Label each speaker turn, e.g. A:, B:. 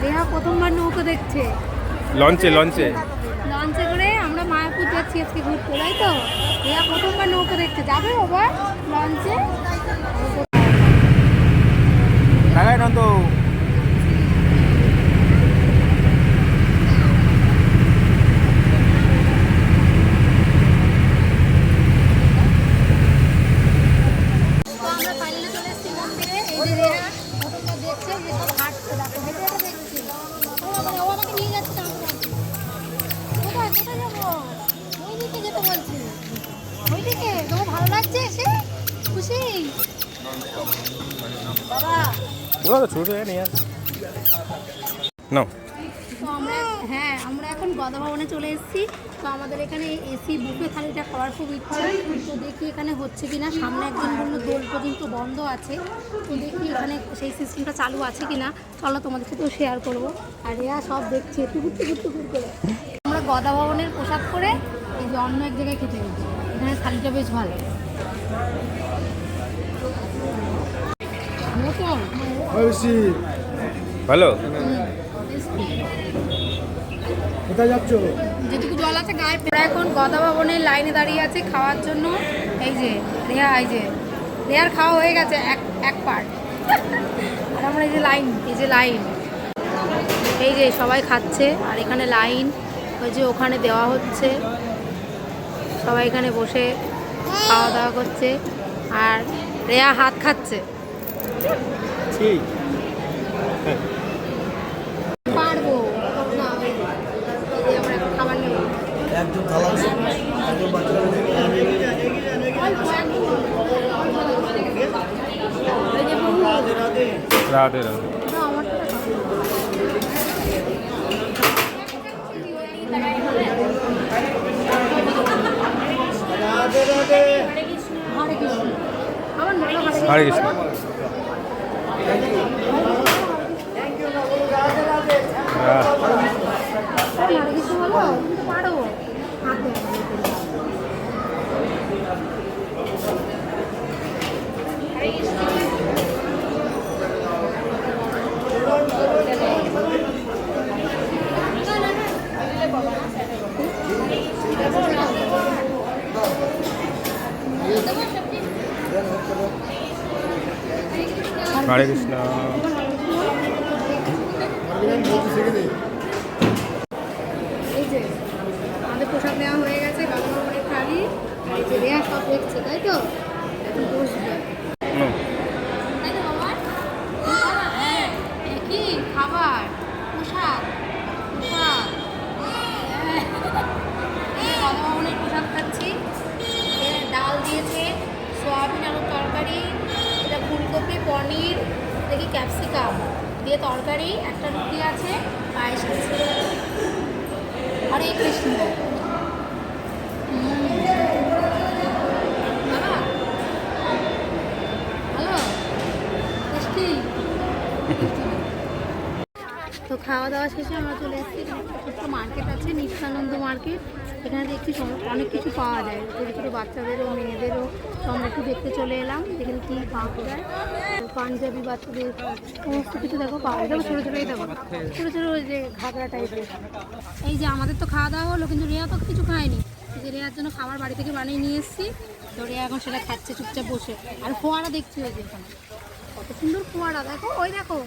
A: Rhea প্রথমবার নৌকো দেখছে।
B: লঞ্চে লঞ্চে
A: লঞ্চে করে আমরা মায়াপুর যাচ্ছি আজকে ঘুরতে, তাই তো? রেহা প্রথমবার নৌকো দেখতে যাবে বাবা লঞ্চে।
B: লাগাই না তো।
A: আমরা ফাইনালি চলে এসেছি মন্দিরে। এই যে রেহা প্রথমবার দেখছে, যে সব হাঁটছে, দেখো হেঁটে হেঁটে দেখছি। ও আমাকে নিয়ে যাচ্ছে না। কোথায় কোথায় যাবো? ওইদিকে যেতে বলছি। ওইদিকে তোমার ভালো লাগছে এসে? খুশি বাবা?
B: ওরা তো ছোট নিয়ে নাও।
A: তো আমরা এখন গদা ভবনে চলে এসেছি। তো আমাদের এখানে এসি বুফে থালিটা খাওয়ার খুব ইচ্ছা। তো দেখি এখানে হচ্ছে কিনা। সামনে একজন বললো দোল পর্যন্ত বন্ধ আছে, তো দেখি এখানে সেই সিস্টেমটা চালু আছে কিনা। চলো তোমাদের সাথেও শেয়ার করবো। আর এরা সব দেখছে টুকুর টুকুর টুকুর করে। আমরা গদা ভবনের পোশাক করে এই যে অন্য এক জায়গায় খেতে গেছি। এখানে থালিটা বেশ ভালো।
B: ভালো।
C: কোথায় যাচ্ছ?
A: যেটুকু জল আছে গায়ে। এখন গদা ভবনের লাইনে দাঁড়িয়ে আছে খাওয়ার জন্য। এই যে রেহা, এই যে রেহার খাওয়া হয়ে গেছে এক পার্ট। আর আমরা এই যে লাইন, এই যে সবাই খাচ্ছে। আর এখানে লাইন, ওই যে ওখানে দেওয়া হচ্ছে। সবাই এখানে বসে খাওয়া দাওয়া করছে। আর রেহা হাত খাচ্ছে।
B: ঠিক
A: পারবো না, এই যে আমরা এখন খাবার নেব।
C: একদম থালা একদম বাচ্চারা
B: রাধে রাধে। হরে কৃষ্ণ। হরে কৃষ্ণ।
A: এই যে আমাদের প্রসাদ নেওয়া হয়ে গেছে, গদা ভবনের থালি। আর এই যে রেহা সব দেখছে, তাই তো? এখন বসবে, তাই তো বাবা? হ্যাঁ, কি খাবার প্রসাদ প্রসাদ। গদা ভবনের প্রসাদ খাচ্ছি। ডাল দিয়েছে, সয়াবিন আলুর তরকারি, এটা ফুলকপি, পনির, দেখি ক্যাপসিকাম দিয়ে তরকারি, একটা রুটি আছে, পায়েস আছে। হরে কৃষ্ণ। বাবা হ্যালো, টেস্টি। তো খাওয়া দাওয়া শেষে আমরা চলে এসেছি। ছোট্ট মার্কেট আছে, নিত্যানন্দ মার্কেট। এখানে দেখছি অনেক কিছু পাওয়া যায়, ছোটো ছোটো বাচ্চাদেরও মেয়েদেরও। তো আমরা একটু দেখতে চলে এলাম, এখানে কী পাওয়া যায়। পাঞ্জাবি বাচ্চাদের সমস্ত কিছু দেখো পাওয়া যায়। দেখো ছোটো ছোটোই দেখো, ছোটো ছোটো ওই যে ঘাগরা টাইপের। এই যে আমাদের তো খাওয়া দাওয়া হলো, কিন্তু রেয়া তো কিছু খায়নি। যে রেয়ার জন্য খাবার বাড়ি থেকে বানিয়ে নিয়ে এসেছি। তো রেয়া এখন সেটা খাচ্ছে চুপচাপ বসে। আর ফোয়ারা দেখছি ওই যে এখানে, কত সুন্দর ফোয়ারা, দেখো ওই দেখো।